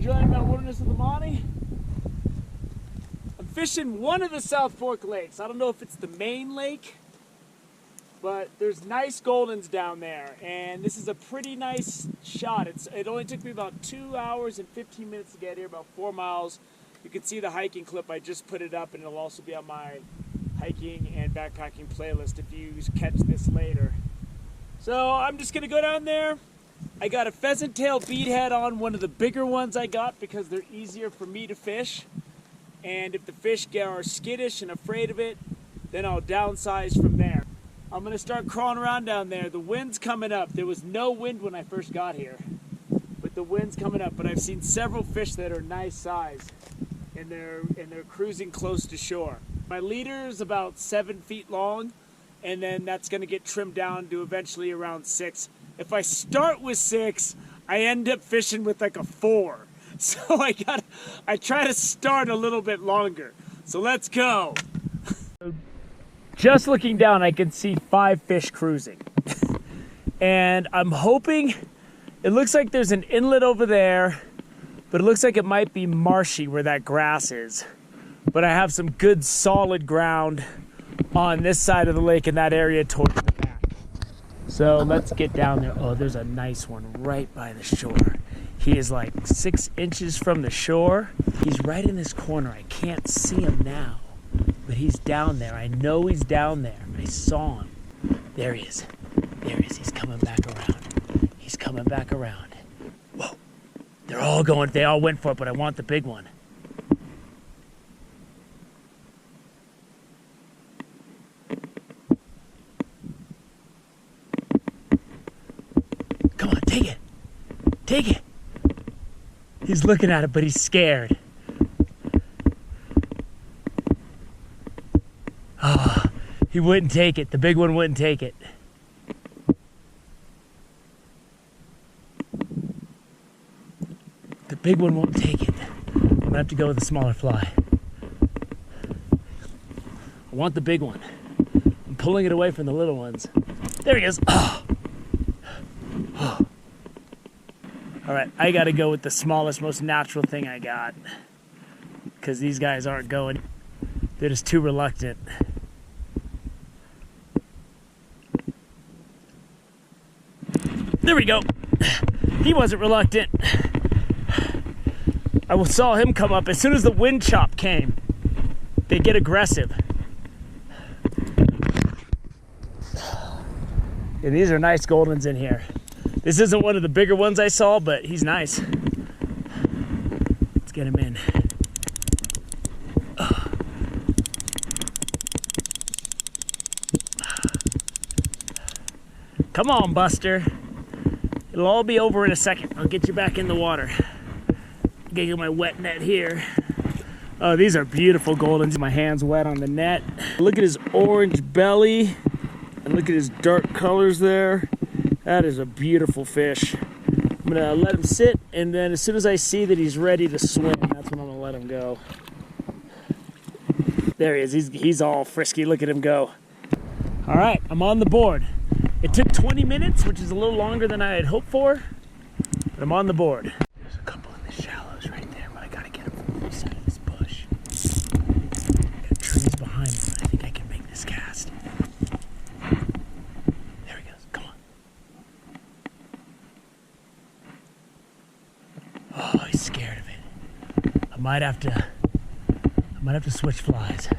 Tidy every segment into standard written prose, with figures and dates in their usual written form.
enjoying my wilderness of the Monty. I'm fishing one of the South Fork lakes. I don't know if it's the main lake, but there's nice goldens down there, and this is a pretty nice shot. It only took me about 2 hours and 15 minutes to get here, about 4 miles. You can see the hiking clip. I just put it up, and it'll also be on my hiking and backpacking playlist if you catch this later. So I'm just gonna go down there. I got a pheasant tail beadhead on, one of the bigger ones I got because they're easier for me to fish. And if the fish are skittish and afraid of it, then I'll downsize from there. I'm gonna start crawling around down there. The wind's coming up. There was no wind when I first got here, but the wind's coming up. But I've seen several fish that are nice size, and they're cruising close to shore. My leader is about 7 feet long, and then that's gonna get trimmed down to eventually around 6. If I start with 6, I end up fishing with like a 4. So I try to start a little bit longer. So let's go. Just looking down, I can see 5 fish cruising. And I'm hoping, it looks like there's an inlet over there, but it looks like it might be marshy where that grass is. But I have some good solid ground on this side of the lake in that area towards the back. So let's get down there. Oh, there's a nice one right by the shore. He is like 6 inches from the shore. He's right in this corner. I can't see him now, but he's down there. I know he's down there. I saw him. There he is. There he is. He's coming back around. He's coming back around. Whoa. They all went for it, but I want the big one. Come on, take it. Take it. He's looking at it, but he's scared. Oh, he wouldn't take it. The big one wouldn't take it. The big one won't take it. I'm gonna have to go with a smaller fly. I want the big one. I'm pulling it away from the little ones. There he is. Oh. Oh. All right, I gotta go with the smallest, most natural thing I got, because these guys aren't going. They're just too reluctant. There we go. He wasn't reluctant. I saw him come up as soon as the wind chop came. They get aggressive. And these are nice goldens in here. This isn't one of the bigger ones I saw, but he's nice. Let's get him in. Come on, Buster. It'll all be over in a second. I'll get you back in the water. Get my wet net here. Oh, these are beautiful goldens. My hand's wet on the net. Look at his orange belly, and look at his dark colors there. That is a beautiful fish. I'm gonna let him sit, and then as soon as I see that he's ready to swim, that's when I'm gonna let him go. There he is. He's all frisky. Look at him go. All right, I'm on the board. It took 20 minutes, which is a little longer than I had hoped for, but I'm on the board. There's a couple in the shallows right there, but I gotta get them from the side of this bush. Got trees behind me, but I think I can make this cast. There he goes. Come on. Oh, he's scared of it. I might have to switch flies.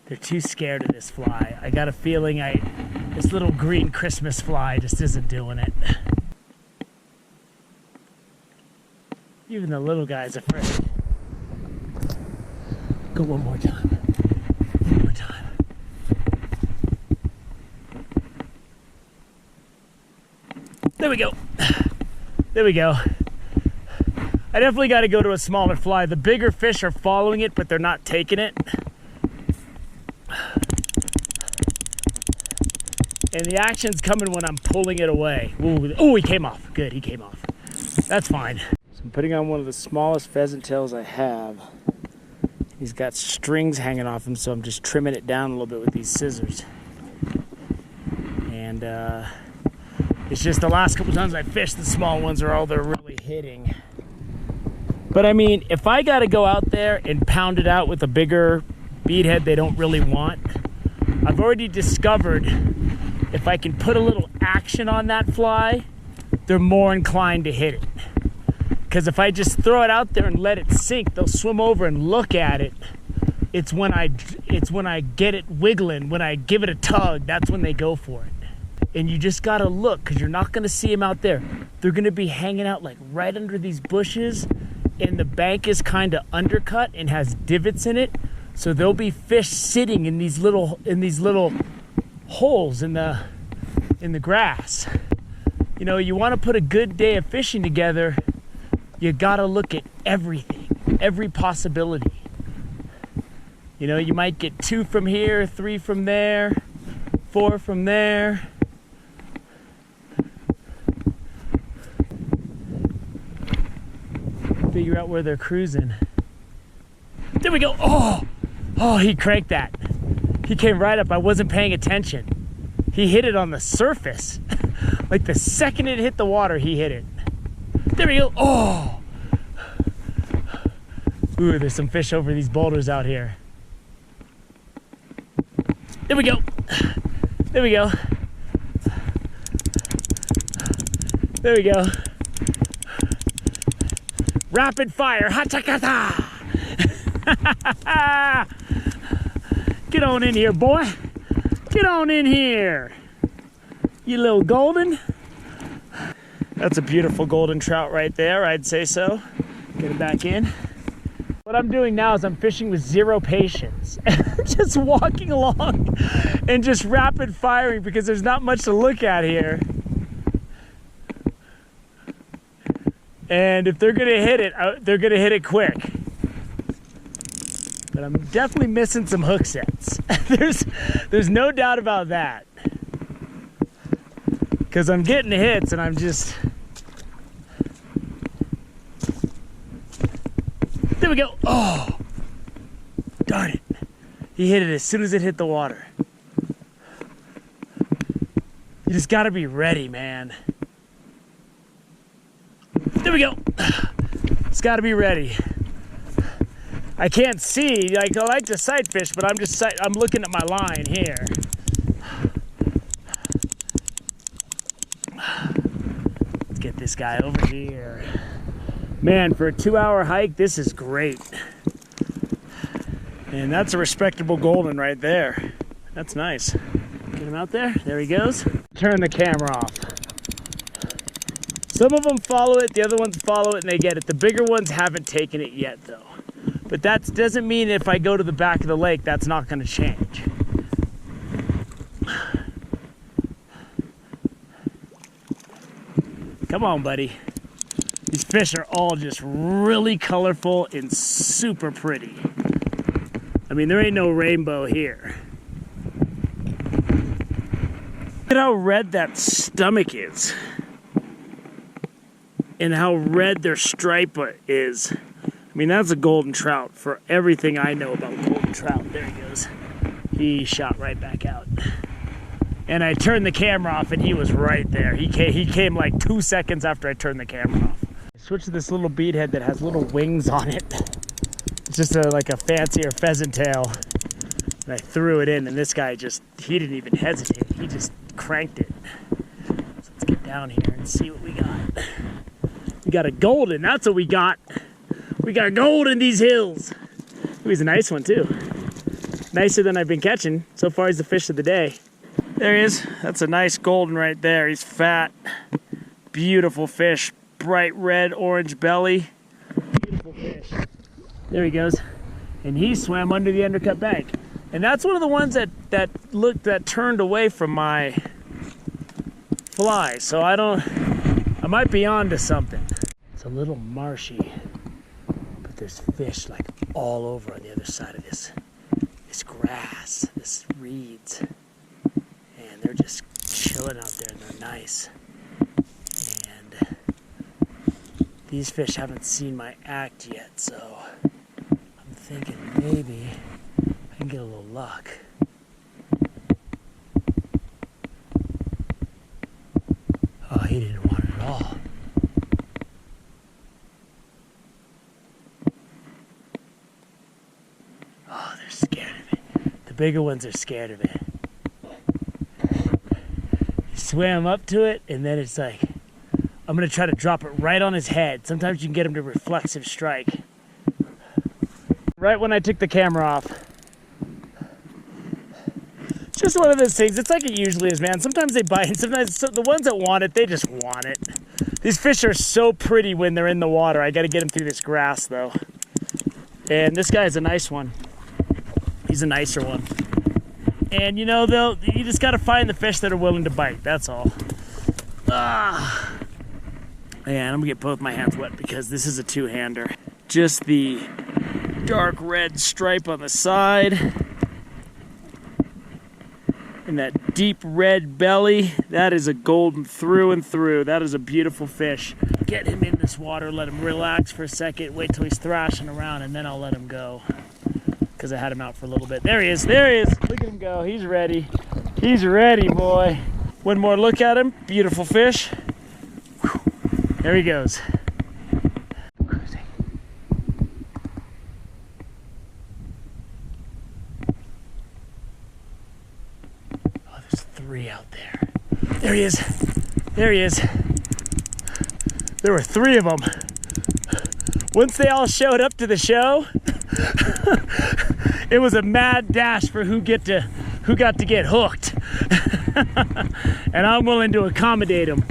They're too scared of this fly. I got a feeling this little green Christmas fly just isn't doing it. Even the little guy's afraid. Go one more time. One more time. There we go. There we go. I definitely got to go to a smaller fly. The bigger fish are following it, but they're not taking it. And the action's coming when I'm pulling it away. Ooh, he came off. Good, he came off. That's fine. So I'm putting on one of the smallest pheasant tails I have. He's got strings hanging off him, so I'm just trimming it down a little bit with these scissors. And It's just the last couple times I fished, the small ones are all they're really hitting. But I mean, if I got to go out there and pound it out with a bigger beadhead they don't really want, I've already discovered if I can put a little action on that fly, they're more inclined to hit it. Because if I just throw it out there and let it sink, they'll swim over and look at it. It's when I get it wiggling, when I give it a tug, that's when they go for it. And you just gotta look, because you're not gonna see them out there. They're gonna be hanging out like right under these bushes, and the bank is kind of undercut and has divots in it. So there'll be fish sitting in these little holes in the grass. You know, you want to put a good day of fishing together, you gotta look at everything, every possibility. You know, you might get 2 from here, 3 from there, 4 from there. Figure out where they're cruising. There we go. Oh, he cranked that. He came right up. I wasn't paying attention. He hit it on the surface. Like the second it hit the water, he hit it. There we go. Oh. Ooh, there's some fish over these boulders out here. There we go. There we go. There we go. Rapid fire. Ha-cha-ka-ta. Get on in here, boy. Get on in here. You little golden. That's a beautiful golden trout right there, I'd say so. Get it back in. What I'm doing now is I'm fishing with zero patience. Just walking along and just rapid firing because there's not much to look at here. And if they're gonna hit it, they're gonna hit it quick. But I'm definitely missing some hook sets. There's no doubt about that. Because I'm getting the hits and I'm just... There we go. Oh, darn it. He hit it as soon as it hit the water. You just gotta be ready, man. There we go. It's gotta be ready. I can't see, like I like to sight fish, but I'm looking at my line here. Let's get this guy over here. Man, for a 2-hour hike, this is great. And that's a respectable golden right there. That's nice. Get him out there. There he goes. Turn the camera off. Some of them follow it, the other ones follow it, and they get it. The bigger ones haven't taken it yet, though. But that doesn't mean if I go to the back of the lake, that's not going to change. Come on, buddy. These fish are all just really colorful and super pretty. I mean, there ain't no rainbow here. Look at how red that stomach is. And how red their stripe is. I mean, that's a golden trout for everything I know about golden trout. There he goes. He shot right back out. And I turned the camera off and he was right there. He came like 2 seconds after I turned the camera off. I switched to this little beadhead that has little wings on it. It's just like a fancier pheasant tail. And I threw it in and this guy he didn't even hesitate. He just cranked it. So let's get down here and see what we got. We got a golden, that's what we got. We got gold in these hills. Ooh, he's a nice one too. Nicer than I've been catching. So far he's the fish of the day. There he is. That's a nice golden right there. He's fat. Beautiful fish. Bright red, orange belly. Beautiful fish. There he goes. And he swam under the undercut bank. And that's one of the ones that turned away from my fly. So I might be on to something. It's a little marshy. But there's fish like all over on the other side of this grass, this reeds. And they're just chilling out there and they're nice. And these fish haven't seen my act yet, so I'm thinking maybe I can get a little luck. They didn't want it at all. Oh, they're scared of it. The bigger ones are scared of it. He swam up to it, and then it's like, I'm gonna try to drop it right on his head. Sometimes you can get him to reflexive strike. Right when I took the camera off. It's just one of those things. It's like it usually is, man. Sometimes they bite, and sometimes the ones that want it, they just want it. These fish are so pretty when they're in the water. I gotta get them through this grass, though. And this guy's a nice one. He's a nicer one. And you know, you just gotta find the fish that are willing to bite, that's all. And I'm gonna get both my hands wet because this is a two-hander. Just the dark red stripe on the side. And that deep red belly, that is a golden through and through. That is a beautiful fish. Get him in this water, let him relax for a second, wait till he's thrashing around, and then I'll let him go. Because I had him out for a little bit. There he is, there he is. Look at him go, he's ready. He's ready, boy. One more look at him, beautiful fish. Whew. There he goes. Cruising. Oh, there's 3 out there. There he is. There he is. There were 3 of them. Once they all showed up to the show, it was a mad dash for who got to get hooked. And I'm willing to accommodate them.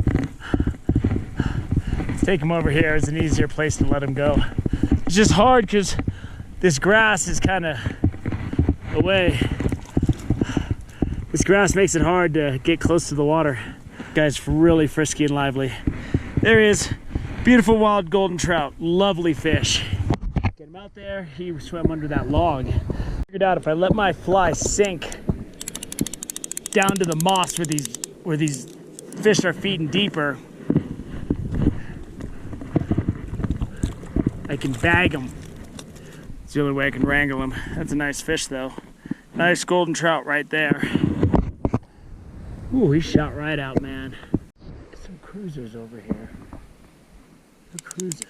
Let's take him over here. It's an easier place to let him go. It's just hard because this grass is kind of away. This grass makes it hard to get close to the water. This guy's really frisky and lively. There he is. Beautiful wild golden trout. Lovely fish. Get him out there. He swam under that log. Figured out if I let my fly sink down to the moss where these fish are feeding deeper, I can bag them. It's the only way I can wrangle them. That's a nice fish though. Nice golden trout right there. Ooh, he shot right out, man. Some cruisers over here. They're cruising.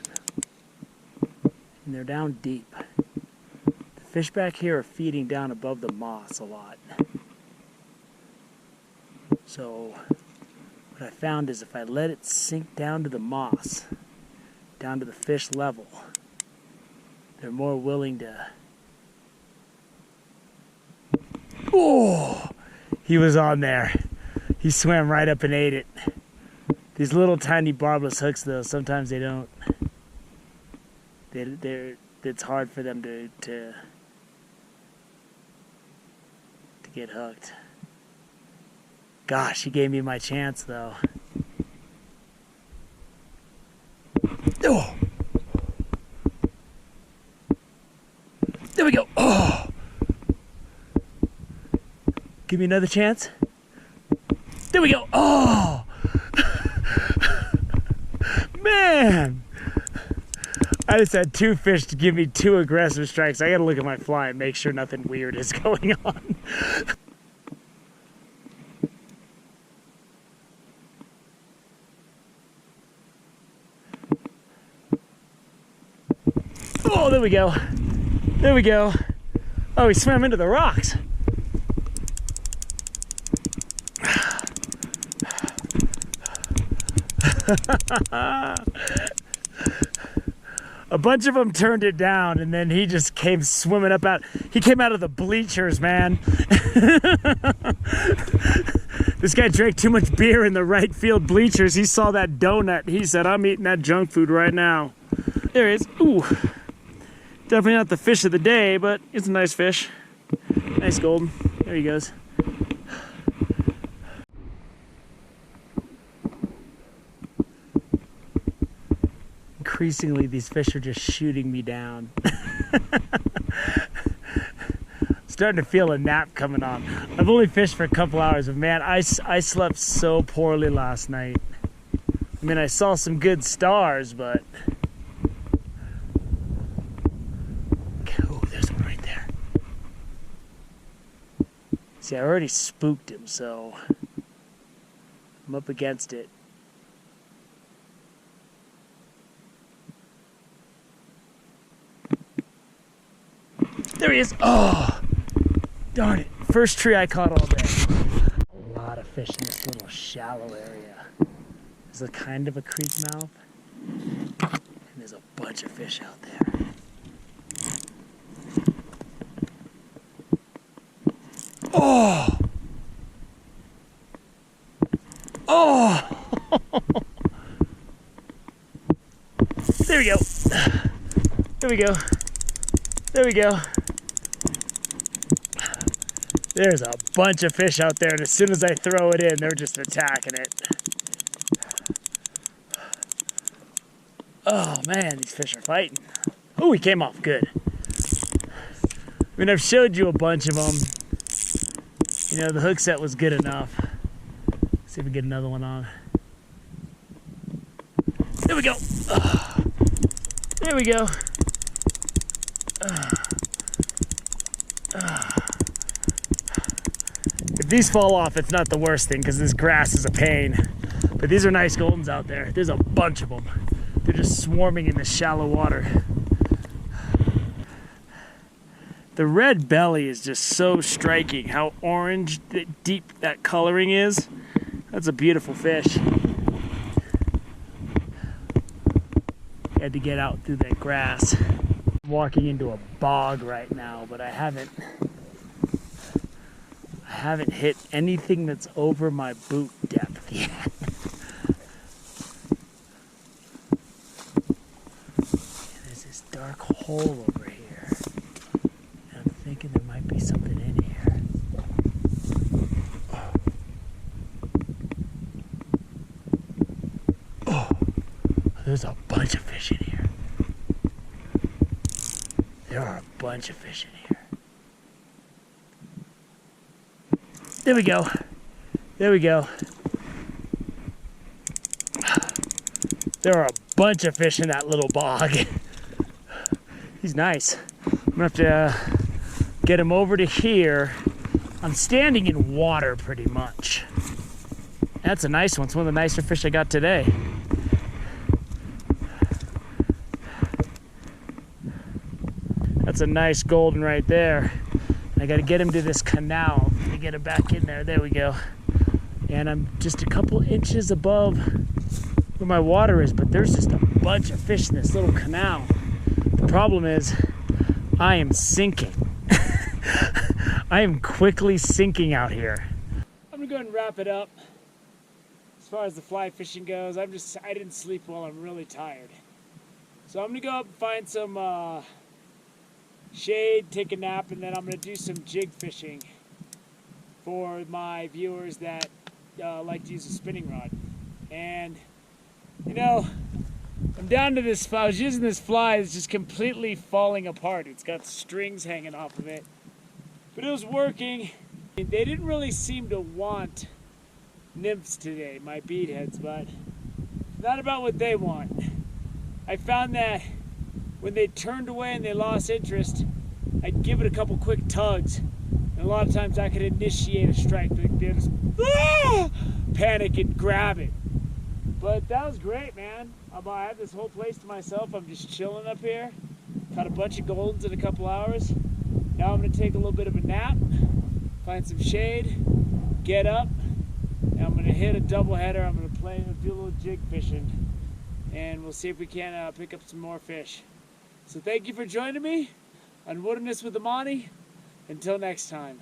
And they're down deep. The fish back here are feeding down above the moss a lot. So what I found is if I let it sink down to the moss, down to the fish level, they're more willing to... Oh! He was on there. He swam right up and ate it. These little tiny barbless hooks though, sometimes they don't. It's hard for them to get hooked. Gosh, he gave me my chance though. Oh! There we go. Oh! Give me another chance. There we go. Oh! Man! I just had 2 fish to give me 2 aggressive strikes. I gotta look at my fly and make sure nothing weird is going on. Oh, there we go. There we go. Oh, he swam into the rocks. A bunch of them turned it down, and then he just came swimming up out. He came out of the bleachers, man. This guy drank too much beer in the right field bleachers. He saw that donut. He said, I'm eating that junk food right now. There he is. Ooh. Definitely not the fish of the day, but it's a nice fish. Nice golden. There he goes. Increasingly, these fish are just shooting me down. Starting to feel a nap coming on. I've only fished for a couple hours, but man, I slept so poorly last night. I mean, I saw some good stars, but... Oh, there's one right there. See, I already spooked him, so I'm up against it. There he is. Oh, darn it. First tree I caught all day. A lot of fish in this little shallow area. There's a kind of a creek mouth. And there's a bunch of fish out there. Oh! Oh! There we go. There we go. There we go. There's a bunch of fish out there, and as soon as I throw it in, they're just attacking it. Oh man, these fish are fighting. Oh, he came off good. I mean, I've showed you a bunch of them. You know, the hook set was good enough. Let's see if we get another one on. There we go. There we go. If these fall off, it's not the worst thing because this grass is a pain. But these are nice goldens out there. There's a bunch of them. They're just swarming in the shallow water. The red belly is just so striking. How orange, deep that coloring is. That's a beautiful fish. Had to get out through that grass. I'm walking into a bog right now, but I haven't hit anything that's over my boot depth yet. There's this dark hole over here. And I'm thinking there might be something in here. Oh, there's a bunch of fish in here. There are a bunch of fish in here. There we go. There we go. There are a bunch of fish in that little bog. He's nice. I'm gonna have to get him over to here. I'm standing in water pretty much. That's a nice one. It's one of the nicer fish I got today. That's a nice golden right there. I gotta get him to this canal to get him back in there. There we go. And I'm just a couple inches above where my water is, but there's just a bunch of fish in this little canal. The problem is I am sinking. I am quickly sinking out here. I'm gonna go ahead and wrap it up. As far as the fly fishing goes, I didn't sleep well. I'm really tired. So I'm gonna go up and find some shade, take a nap, and then I'm going to do some jig fishing for my viewers that like to use a spinning rod. And, you know, I'm down to this, I was using this fly, it's just completely falling apart. It's got strings hanging off of it. But it was working. They didn't really seem to want nymphs today, my beadheads, but not about what they want. I found that when they turned away and they lost interest, I'd give it a couple quick tugs. And a lot of times I could initiate a strike. They just panic and grab it. But that was great, man. I had this whole place to myself. I'm just chilling up here. Caught a bunch of goldens in a couple hours. Now I'm going to take a little bit of a nap, find some shade, get up, and I'm going to hit a doubleheader. I'm going to do a little jig fishing, and we'll see if we can pick up some more fish. So thank you for joining me on Wilderness with Amani. Until next time.